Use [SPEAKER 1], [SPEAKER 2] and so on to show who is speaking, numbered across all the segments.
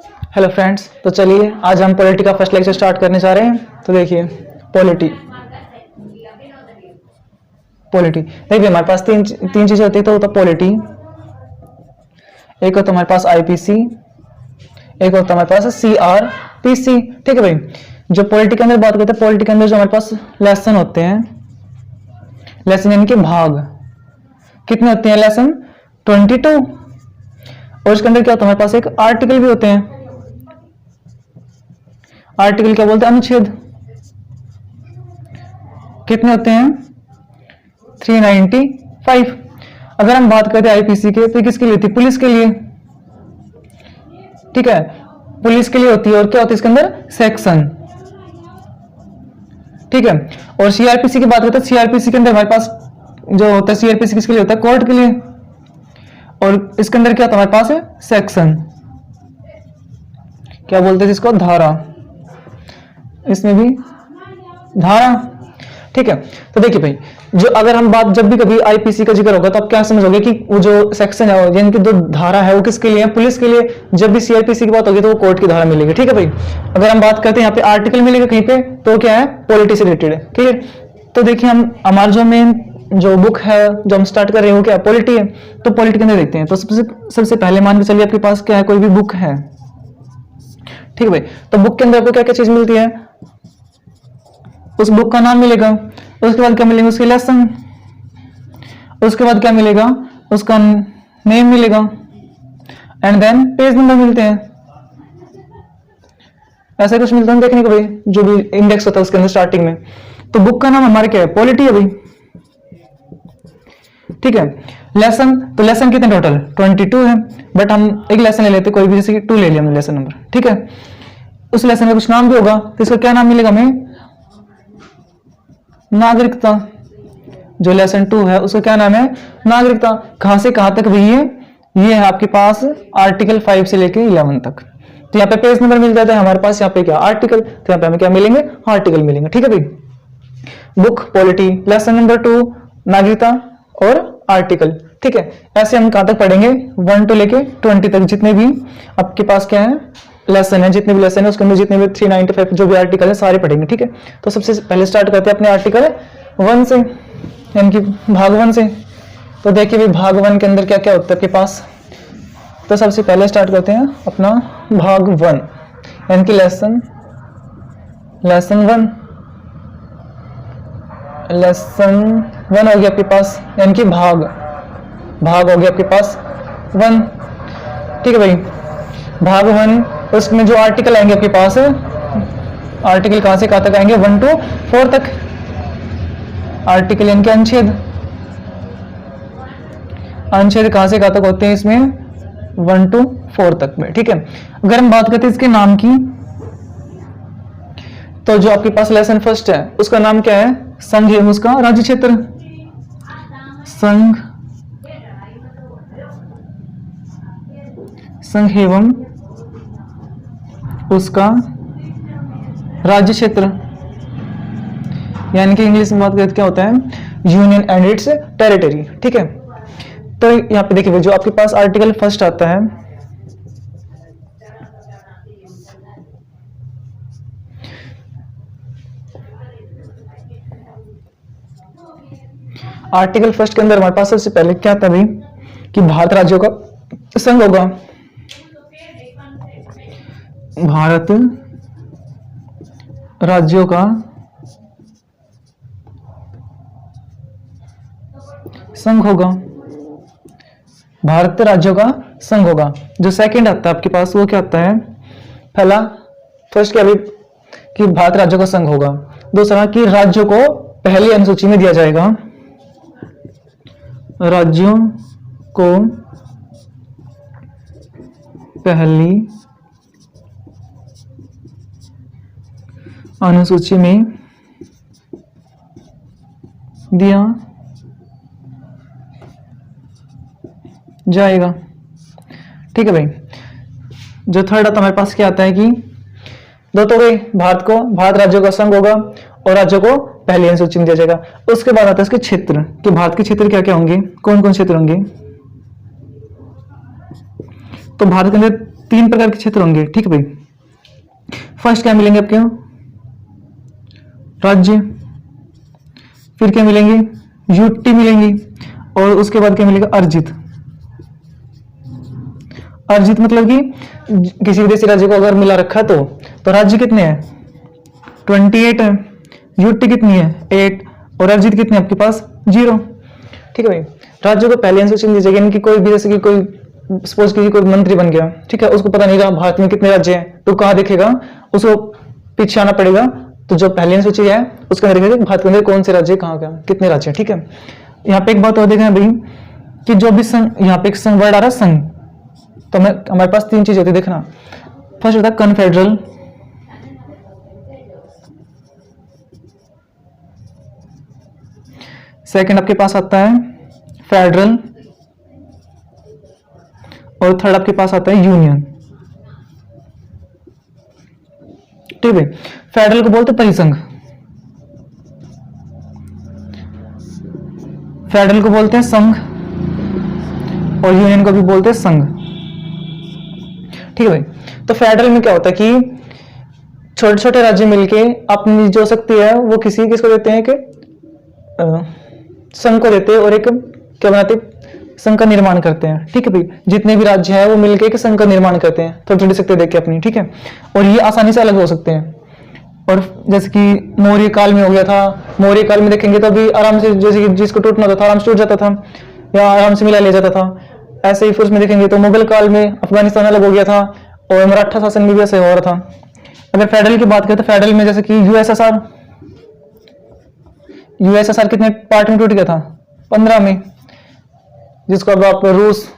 [SPEAKER 1] Hello friends, तो चलिए आज हम पॉलिटी का फर्स्ट लेक्चर स्टार्ट करने जा रहे हैं। तो देखिए पॉलिटी पॉलिटी देखिए हमारे पास तीन तीन चीजें होती है। तो होता पॉलिटी, एक होता हमारे पास आईपीसी, एक होता हमारे पास सीआरपीसी। ठीक है भाई, जो पॉलिटी के अंदर बात करते हैं, पॉलिटी के अंदर जो हमारे पास लेसन होते हैं, लेसन यानी कि भाग कितने होते हैं? लेसन 22। और इसके अंदर क्या होता है? हमारे पास एक आर्टिकल भी होते हैं। आर्टिकल क्या बोलते हैं? अनुच्छेद। कितने होते हैं? 395। अगर हम बात करते हैं आईपीसी के, तो किसके लिए होती है? पुलिस के लिए। ठीक है, पुलिस के लिए होती है। और क्या होती है इसके अंदर? सेक्शन। ठीक है, और सीआरपीसी की बात करते हैं, सीआरपीसी के अंदर हमारे पास जो होता है, सीआरपीसी किसके लिए होता है? कोर्ट के लिए। और इसके अंदर क्या होता है हमारे पास? है सेक्शन। क्या बोलते हैं इसको? धारा। इसमें भी धारा। ठीक है, तो देखिए भाई, जो अगर हम बात जब भी कभी आईपीसी का जिक्र होगा तो आप क्या समझोगे कि वो जो सेक्शन है, यानी कि जो धारा है, वो किसके लिए है? पुलिस के लिए। जब भी सीआरपीसी की बात होगी तो वो कोर्ट की धारा मिलेगी। ठीक है भाई, अगर हम बात करते हैं यहाँ पे आर्टिकल मिलेगा कहीं पे, तो क्या है? पॉलिटी से रिलेटेड है। ठीक है, तो देखिए हम हमारा जो मेन जो बुक है जो हम स्टार्ट कर रहे हैं वो क्या? पॉलिटी है। तो पॉलिटी के अंदर देखते हैं। तो सबसे पहले मान के चलिए आपके पास क्या है? कोई भी बुक है। ठीक है भाई, तो बुक के अंदर आपको क्या क्या चीज मिलती है? उस बुक का नाम मिलेगा, उसके बाद क्या मिलेंगे? उसके लेसन। उसके बाद क्या मिलेगा? उसका नेम मिलेगा, एंड देन पेज नंबर मिलते हैं। ऐसा कुछ मिलता है देखने को भाई, जो भी इंडेक्स होता है उसके अंदर स्टार्टिंग में। तो बुक का नाम हमारे क्या है? पॉलिटी है भाई। ठीक है, लेसन, तो लेसन कितने टोटल? 22 है। बट हम एक लेसन ले लेते, कोई भी, जैसे कि 2 ले लिया हमने लेसन नंबर। ठीक है, उस लेसन में कुछ नाम भी होगा, तो इसका क्या नाम मिलेगा हमें? नागरिकता। जो लेसन 2 है उसका क्या नाम है? नागरिकता। कहां से कहां तक भी? ये है आपके पास आर्टिकल 5 से लेके 11 तक। तो यहाँ पे पेज नंबर मिल जाता है हमारे पास। यहाँ पे क्या? आर्टिकल। तो यहाँ पे हमें क्या मिलेंगे? आर्टिकल मिलेंगे। ठीक है भाई, बुक, पॉलिटी, लेसन नंबर 2, नागरिकता और आर्टिकल। ठीक है, ऐसे हम कहां तक पढ़ेंगे? 1 to लेके 20 तक। जितने भी आपके पास क्या है? लेसन है, जितने भी लेसन है उसके अंदर जितने भी 395 जो भी आर्टिकल है सारे पढ़ेंगे। ठीक है, तो सबसे पहले स्टार्ट करते हैं अपने आर्टिकल 1 से, यानी कि भाग 1 से। तो देखिए भी भाग 1 के अंदर क्या क्या होता है आपके पास। तो सबसे पहले स्टार्ट करते हैं अपना भाग 1, यानी कि लेसन 1। लेसन 1 हो गया आपके पास, यानी कि भाग हो गया आपके पास 1। ठीक है भाई, भाग 1, उसमें जो आर्टिकल आएंगे आपके पास, आर्टिकल कहां से कहां तक आएंगे? 1 to 4 तक। आर्टिकल यानी कि अनुच्छेद। अनुच्छेद कहां से कहां तक होते हैं इसमें? 1 to 4 तक में। ठीक है, अगर हम बात करते हैं इसके नाम की, तो जो आपके पास लेसन फर्स्ट है उसका नाम क्या है? संघ एवं उसका राज्य क्षेत्र। संघ एवं उसका राज्य क्षेत्र, यानी कि इंग्लिश में बात करते क्या होता है? Union and it's territory. ठीक है, तो यहाँ पे देखिए जो आपके पास आर्टिकल फर्स्ट आता है, आर्टिकल फर्स्ट के अंदर हमारे पास सबसे पहले क्या आता है भाई? कि भारत राज्यों का संघ होगा। भारत राज्यों का संघ होगा। भारत राज्यों का संघ होगा। जो सेकंड आता है आपके पास वो क्या आता है? पहला, फर्स्ट क्या भी कि भारत राज्यों का संघ होगा। दूसरा कि राज्यों को पहली अनुसूची में दिया जाएगा। राज्यों को पहली अनुसूची में दिया जाएगा। ठीक है भाई, जो थर्ड आता हमारे पास क्या आता है कि दो तो गए, भारत राज्यों का संघ होगा और राज्यों को पहली अनुसूची में दिया जाएगा। उसके बाद आता है इसके क्षेत्र, कि भारत के क्षेत्र क्या क्या होंगे, कौन कौन क्षेत्र होंगे। तो भारत के अंदर 3 प्रकार के क्षेत्र होंगे, ठीक है भाई। फर्स्ट क्या मिलेंगे आपके राज्य, फिर क्या मिलेंगे यूटी मिलेंगी, और उसके बाद क्या मिलेगा अर्जित। अर्जित मतलब कि किसी विदेशी राज्य को अगर मिला रखा तो राज्य कितने हैं 28 है, यूटी कितनी है 8, और अर्जित कितने आपके पास 0, ठीक है भाई। राज्यों को पहले आंसर चुन लीजिएगा, इनकी कोई भी जैसे कि कोई सपोज कीजिए कोई मंत्री बन गया, ठीक है, उसको पता नहीं रहा भारत में कितने राज्य हैं, तो कहाँ देखेगा, उसको पीछे आना पड़ेगा, तो जो पहले आंसर चाहिए है उसके अंदर देखेगा भारत के अंदर कौन से राज्य कहाँ का कितने राज्य हैं, ठीक है। यहाँ पे एक बात और देखना भाई कि जो भी संघ, यहाँ पे एक संघ वर्ड आ रहा है संघ, तो हमारे पास 3 चीज होती है देखना। फर्स्ट होता है कन्फेडरल, सेकंड आपके पास आता है फेडरल, और थर्ड आपके पास आता है यूनियन, ठीक है। फेडरल को बोलते परिसंघ, फेडरल को बोलते हैं संघ, और यूनियन को भी बोलते हैं संघ, ठीक है भाई। तो फेडरल में क्या होता है कि छोटे छोटे राज्य मिलके अपनी जो शक्ति है वो किसको देते हैं कि संघ को देते हैं, और एक क्या बनाते हैं संघ का निर्माण करते हैं, ठीक है भाई। जितने भी राज्य हैं वो मिलके एक संघ का निर्माण करते हैं थोड़ी छोटी शक्ति देके अपनी, ठीक है। और ये आसानी से अलग हो सकते हैं, और जैसे कि मौर्य काल में हो गया था, मौर्य काल में देखेंगे तो अभी आराम से जैसे कि जिसको टूटना होता था आराम से टूट जाता था या आराम से मिला लिया जाता था। ऐसे ही फिर उसमें देखेंगे तो मुगल काल में अफगानिस्तान अलग हो गया था, और मराठा शासन में भी ऐसे हो रहा था। अगर फेडरल की बात करें तो फेडरल में जैसे कि यूएसएसआर कितने पार्ट में टूट गया था 15 में, जिसको अब आप रूस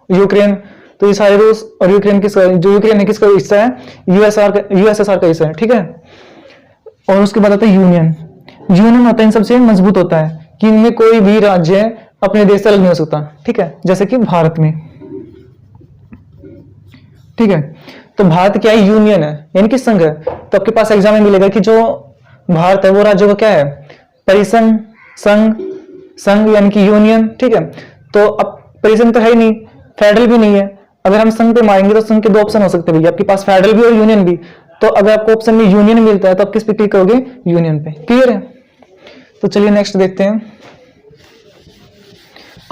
[SPEAKER 1] यूक्रेन, तो ये सारे रूस और यूक्रेन किसका, जो यूक्रेन है किसका हिस्सा है यूएसएसआर का हिस्सा है, ठीक है। और उसके बाद आता है यूनियन। यूनियन होता है इन सबसे मजबूत होता है कि इनमें कोई भी राज्य अपने देश से अलग नहीं हो सकता, ठीक है, जैसे कि भारत में, ठीक है। तो भारत क्या है यूनियन है यानी कि संघ है। तो आपके पास एग्जाम में मिलेगा कि जो भारत है वो राज्यों का क्या है परिसंघ, संघ यानी कि यूनियन, ठीक है। तो अब परिसंघ तो है ही नहीं, फेडरल भी नहीं है, अगर हम संघ पे मारेंगे तो संघ के 2 ऑप्शन हो सकते हैं भैया आपके पास, फेडरल भी और यूनियन भी। तो अगर आपको ऑप्शन में यूनियन मिलता है तो आप किस पे क्लिक करोगे यूनियन पे, क्लियर है। तो चलिए नेक्स्ट देखते हैं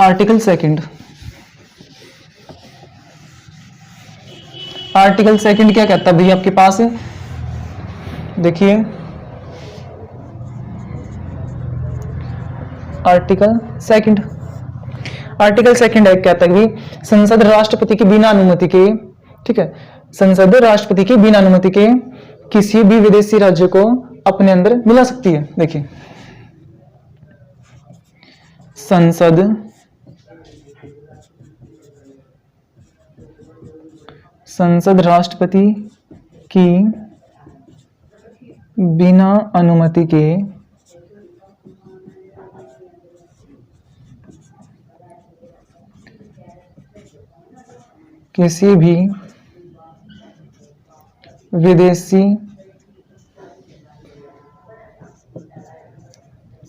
[SPEAKER 1] आर्टिकल सेकंड। आर्टिकल सेकंड क्या कहता है भैया आपके पास, देखिए आर्टिकल सेकंड है कहता है कि संसद राष्ट्रपति की बिना अनुमति के, ठीक है, संसद राष्ट्रपति की बिना अनुमति के किसी भी विदेशी राज्य को अपने अंदर मिला सकती है। देखिए संसद राष्ट्रपति की बिना अनुमति के किसी भी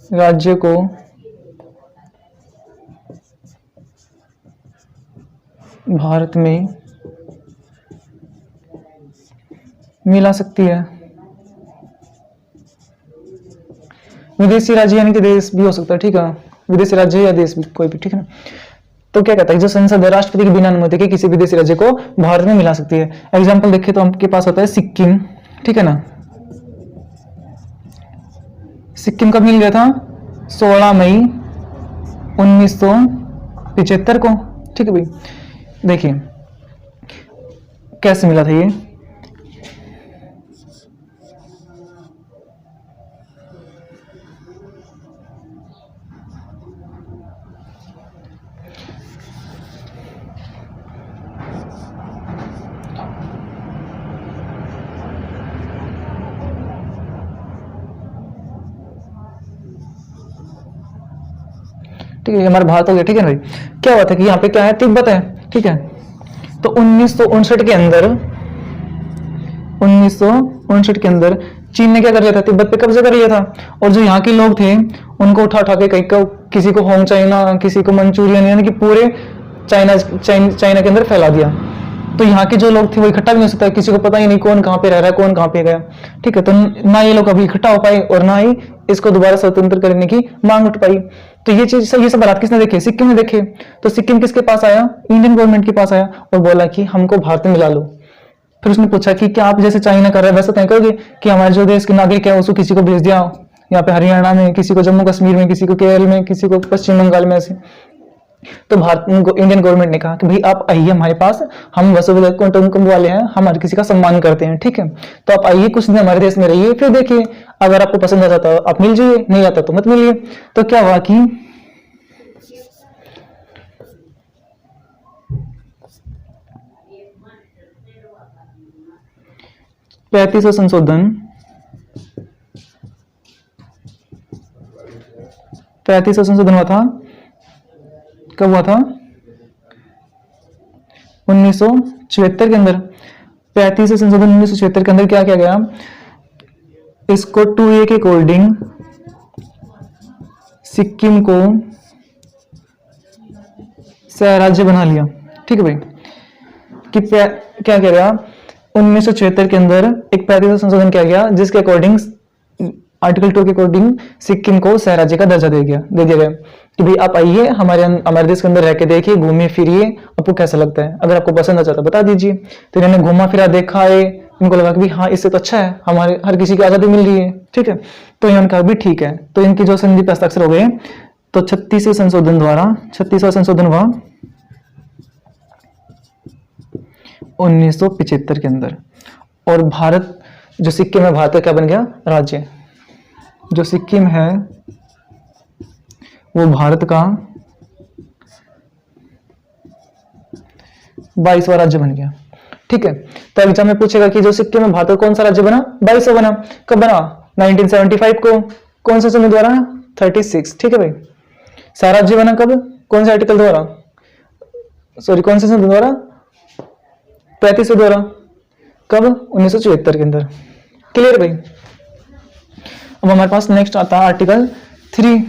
[SPEAKER 1] विदेशी राज्य को भारत में मिला सकती है। विदेशी राज्य यानी कि देश भी हो सकता है, ठीक है, विदेशी राज्य या देश भी कोई भी, ठीक है ना। तो क्या कहता है जो संसद है राष्ट्रपति की बिना अनुमति के किसी विदेशी राज्य को भारत में मिला सकती है। एग्जांपल देखें तो आपके पास होता है सिक्किम, ठीक है ना। सिक्किम कब मिल गया था 16 मई 1975 को, ठीक है भाई। देखिए कैसे मिला था ये, ठीक है, हमारा भारत हो गया, ठीक है ना भाई। क्या हुआ था कि यहाँ पे क्या है तिब्बत है, ठीक है। तो 1959 के अंदर चीन ने क्या कर लिया था तिब्बत पे कब्जा कर लिया था, और जो यहाँ के लोग थे उनको उठा उठा के कहीं को किसी को होंग चाइना, किसी को मंचूरियन, यानी कि पूरे चाइना के अंदर फैला दिया, तो यहाँ के जो लोग थे वो इकट्ठा भी नहीं हो सकता, किसी को पता ही नहीं कौन कहाँ पे रह रहा है, कौन कहाँ पे गया। ठीक है, तो ना ये लोग अभी इकट्ठा हो पाए और ना ही इसको दोबारा स्वतंत्र करने की मांग उठ पाई। तो ये चीज, ये सब हालात किसने देखे? सिक्किम ने देखे। तो सिक्किम किसके पास आया? इंडियन गवर्नमेंट के पास आया और बोला कि हमको भारत में मिला लो। फिर उसने पूछा कि क्या आप जैसे चाइना कर रहे हैं वैसा तय करोगे कि हमारे जो देश के नागरिक है उसको किसी को भेज दिया यहाँ पे हरियाणा में, किसी को जम्मू कश्मीर में, किसी को केरल में, किसी को पश्चिम बंगाल में, ऐसे। तो भारत इंडियन गवर्नमेंट ने कहा कि भाई आप आइए हमारे पास, हम वसुधैव कुटुंबकम वाले हैं, हम हर किसी का सम्मान करते हैं। ठीक है, तो आप आइए कुछ दिन हमारे देश में रहिए, फिर देखिए अगर आपको पसंद आ जाता है आप मिल जाइए, नहीं आता तो मत मिलिए। तो क्या हुआ कि 35वां संशोधन 35वां संशोधन हुआ था। कब हुआ था? 1976 के अंदर। 35वें संशोधन 1976 के अंदर क्या किया गया? इसको 2A के अकॉर्डिंग सिक्किम को सह राज्य बना लिया। ठीक है भाई, कि क्या किया गया? 1976 के अंदर एक 35वां संशोधन किया गया जिसके अकॉर्डिंग आर्टिकल 2 के अकॉर्डिंग सिक्किम को सह राज्य का दर्जा दे दिया गया कि भाई आप आइए हमारे देश के अंदर रह के देखिए, घूमिए फिरिए, आपको कैसा लगता है, अगर आपको पसंद आ जाता है बता दीजिए। तो इन्होंने घूमा फिरा, देखा है, इनको लगा कि भाई हाँ इससे तो अच्छा है, हमारे हर किसी की आजादी मिल रही है। ठीक है, तो इन्होंने कहा भी ठीक है। तो इनकी जो संधि पे हस्ताक्षर हो गए। तो 36वें संशोधन द्वारा 36वां संशोधन हुआ 1975 के अंदर, और भारत जो सिक्किम है भारत का क्या बन गया? राज्य। जो सिक्किम है वो भारत का 22वां राज्य बन गया। ठीक है, तो एग्जाम में पूछेगा कि जो सिक्किम है भारत का कौन सा राज्य बना? 22वां बना। कब बना? 1975 को। कौन से संधि द्वारा? 36। ठीक है भाई, सारा राज्य बना कब? कौन से आर्टिकल द्वारा? सॉरी, कौन से संधि द्वारा? 35 द्वारा। कब? 1974 के अंदर। क्लियर भाई? अब हमारे पास नेक्स्ट आता है आर्टिकल 3।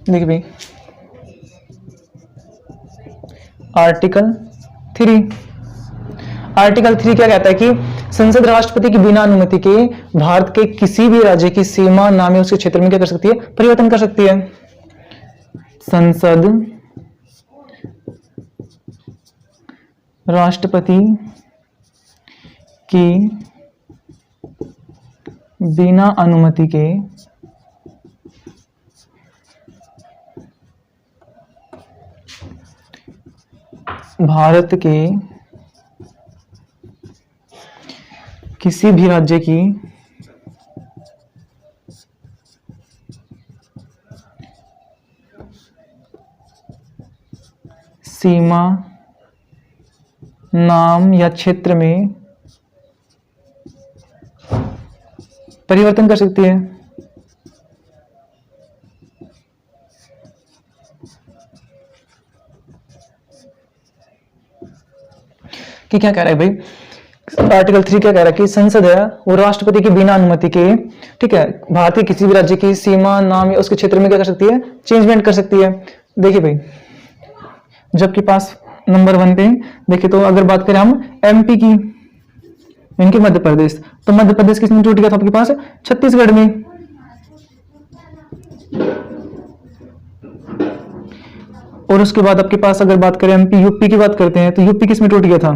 [SPEAKER 1] देखिए भाई, आर्टिकल 3। आर्टिकल 3 क्या कहता है कि संसद राष्ट्रपति की बिना अनुमति के भारत के किसी भी राज्य की सीमा, नाम या उसके क्षेत्र में क्या कर सकती है? परिवर्तन कर सकती है। संसद राष्ट्रपति की बिना अनुमति के भारत के किसी भी राज्य की सीमा, नाम या क्षेत्र में परिवर्तन कर सकती है। कि क्या कह रहा है भाई? आर्टिकल 3 क्या कह रहा है कि संसद है वो राष्ट्रपति की बिना अनुमति के, ठीक है, भारत के किसी भी राज्य की सीमा, नाम या उसके क्षेत्र में क्या कर सकती है? चेंजमेंट कर सकती है। देखिए भाई, जबकि पास नंबर 1 पे देखिए, तो अगर बात करें हम एमपी की, इनके मध्य प्रदेश, तो मध्य प्रदेश किसमें टूट गया था आपके पास? छत्तीसगढ़ में। और उसके बाद आपके पास अगर बात करें एमपी, यूपी की बात करते हैं, तो यूपी किसमें टूट गया था?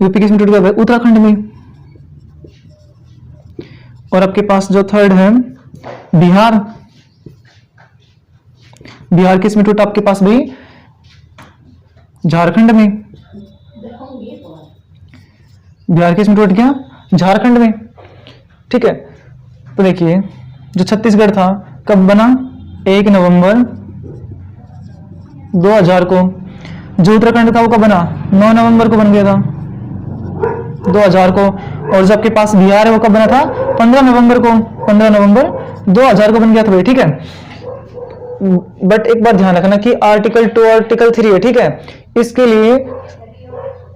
[SPEAKER 1] यूपी किसमें टूट गया? उत्तराखंड में। और आपके पास जो थर्ड है बिहार, बिहार किसमें टूटा आपके पास भाई? झारखंड में। बिहार किसमें टूट गया? झारखंड में। ठीक है, तो देखिए जो छत्तीसगढ़ था कब बना? 1 नवंबर 2000 को। जो उत्तराखंड था वो कब बना? 9 नवंबर को बन गया था 2000 को। और जो आपके पास बिहार है वो कब बना था? 15 नवंबर को। 15 नवंबर 2000 को बन गया था भाई। ठीक है, बट एक बात ध्यान रखना कि आर्टिकल 2 आर्टिकल 3 है, ठीक है, इसके लिए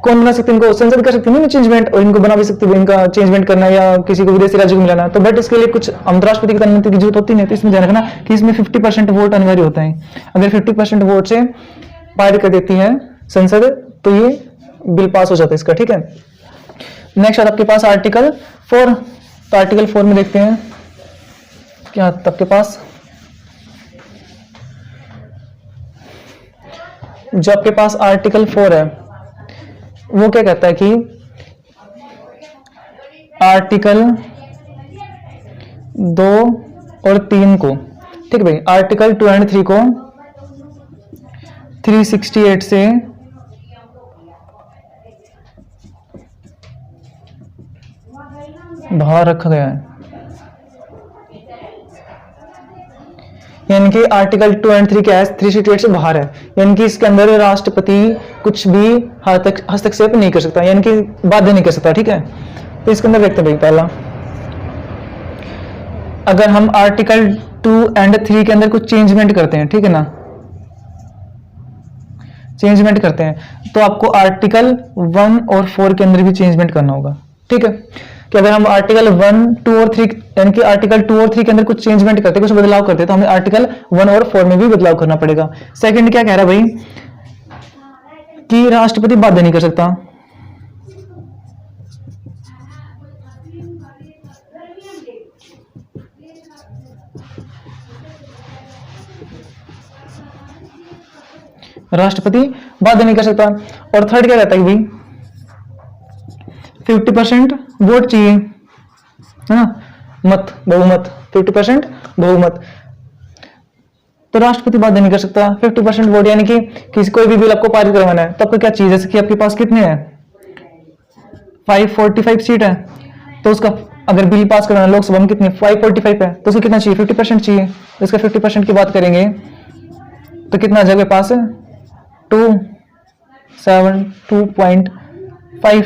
[SPEAKER 1] कौन बना सकते हैं? इनको संसद कर सकती है ना चेंजमेंट, और इनको बना भी सकती है इनका चेंजमेंट करना या किसी को विदेशी राज्य को मिलाना। तो बट इसके लिए कुछ अंतरराष्ट्रपति की अनुमति की जरूरत होती नहीं। तो इसमें ध्यान रखना कि इसमें 50% वोट अनिवार्य होता है। अगर 50% वोट से पारित कर देती है संसद, तो ये बिल पास हो जाता है इसका। ठीक है, नेक्स्ट आपके पास आर्टिकल 4। तो आर्टिकल 4 में देखते हैं क्या आपके पास, जो आपके पास आर्टिकल 4 है वो क्या कहता है कि आर्टिकल 2 और 3 को, ठीक है भाई, आर्टिकल 2 एंड 3 को 368 से बाहर रखा गया है। यानी कि आर्टिकल 2 एंड 3 क्या है, 368 से बाहर है, यानी कि इसके अंदर राष्ट्रपति कुछ भी हस्तक्षेप नहीं कर सकता, यानी कि बाध्य नहीं कर सकता। ठीक है, तो इसके अंदर देखते हैं भाई, पहला अगर हम आर्टिकल 2 एंड 3 के अंदर कुछ चेंजमेंट करते हैं, ठीक है ना, चेंजमेंट करते हैं, तो आपको आर्टिकल 1 और 4 के अंदर भी चेंजमेंट करना होगा। ठीक है, कि अगर हम आर्टिकल 1, 2 और 3 यानी कि आर्टिकल 2 और 3 के अंदर कुछ चेंजमेंट करते, कुछ बदलाव करते, तो हमें आर्टिकल 1 और 4 में भी बदलाव करना पड़ेगा। सेकंड क्या कह रहा है भाई कि राष्ट्रपति बाध्य नहीं कर सकता। राष्ट्रपति बाध्य नहीं कर सकता। और थर्ड क्या कहता है भाई 50% वोट चाहिए, है ना, मत, बहुमत, 50% बहुमत, तो राष्ट्रपति बाध्य नहीं कर सकता। 50% वोट यानी कि किसी कोई भी बिल आपको पारित करवाना है तो आपको क्या चाहिए, जैसे कि आपके पास कितने हैं 545 सीट है, तो उसका अगर बिल पास करवाना है लोकसभा में कितनी 545 है, तो उसको कितना चाहिए 50% चाहिए। तो इसका 50% की बात करेंगे तो कितना आ जाएगा पास 272.5,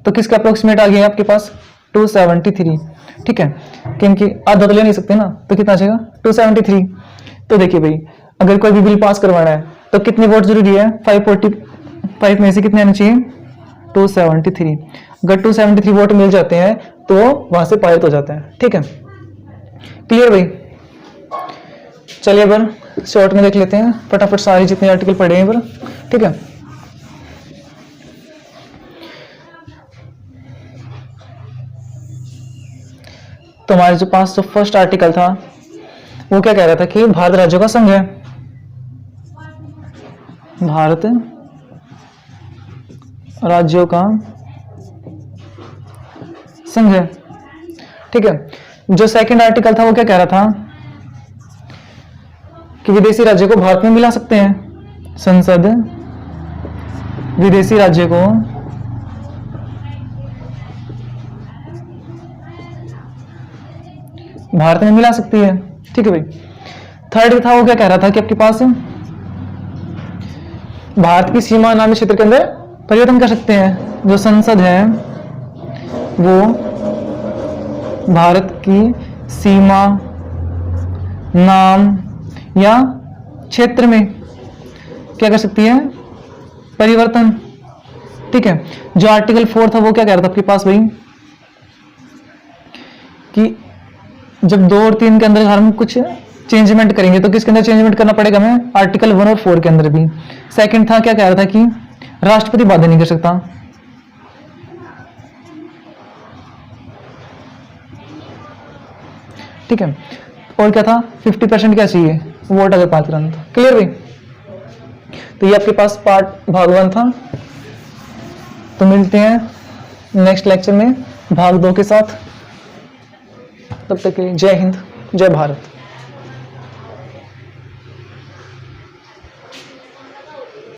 [SPEAKER 1] तो किसका अप्रोक्सीमेट आ गया आपके पास 273। ठीक है, क्योंकि आधा तो ले नहीं सकते ना, तो कितना आ जाएगा 273। तो देखिए भाई अगर कोई भी बिल पास करवाना है तो कितने वोट जरूरी है, 545 में से कितने आने चाहिए 273। अगर 273 वोट मिल जाते हैं तो वहां से पारित हो जाता है। ठीक है, क्लियर भाई। चलिए अब शॉर्ट में देख लेते हैं फटाफट सारे जितने आर्टिकल पढ़े हैं पर। ठीक है, तो हमारे जो पास जो फर्स्ट आर्टिकल था वो क्या कह रहा था कि भारत राज्यों का संघ है, भारत राज्यों का संघ है। ठीक है, जो सेकंड आर्टिकल था वो क्या कह रहा था कि विदेशी राज्य को भारत में मिला सकते हैं, संसद विदेशी राज्य को भारत में मिला सकती है। ठीक है भाई। थर्ड था वो क्या कह रहा था कि आपके पास भारत की सीमा नामी क्षेत्र के अंदर परिवर्तन कर सकते हैं, जो संसद है वो भारत की सीमा नाम या क्षेत्र में क्या कर सकती है परिवर्तन। ठीक है, जो आर्टिकल 4 था वो क्या कह रहा था आपके पास भाई कि जब 2 और 3 के अंदर हम कुछ चेंजमेंट करेंगे तो किसके अंदर चेंजमेंट करना पड़ेगा हमें, आर्टिकल 1 और 4 के अंदर भी। सेकंड था क्या कह रहा था कि राष्ट्रपति बाध्य नहीं कर सकता। ठीक है, और क्या था 50% क्या चाहिए वोट अगर पास कराना था। क्लियर भाई। तो ये आपके पास पार्ट भाग 1 था। तो मिलते हैं नेक्स्ट लेक्चर में भाग 2 के साथ। तब तक के लिए जय हिंद, जय भारत।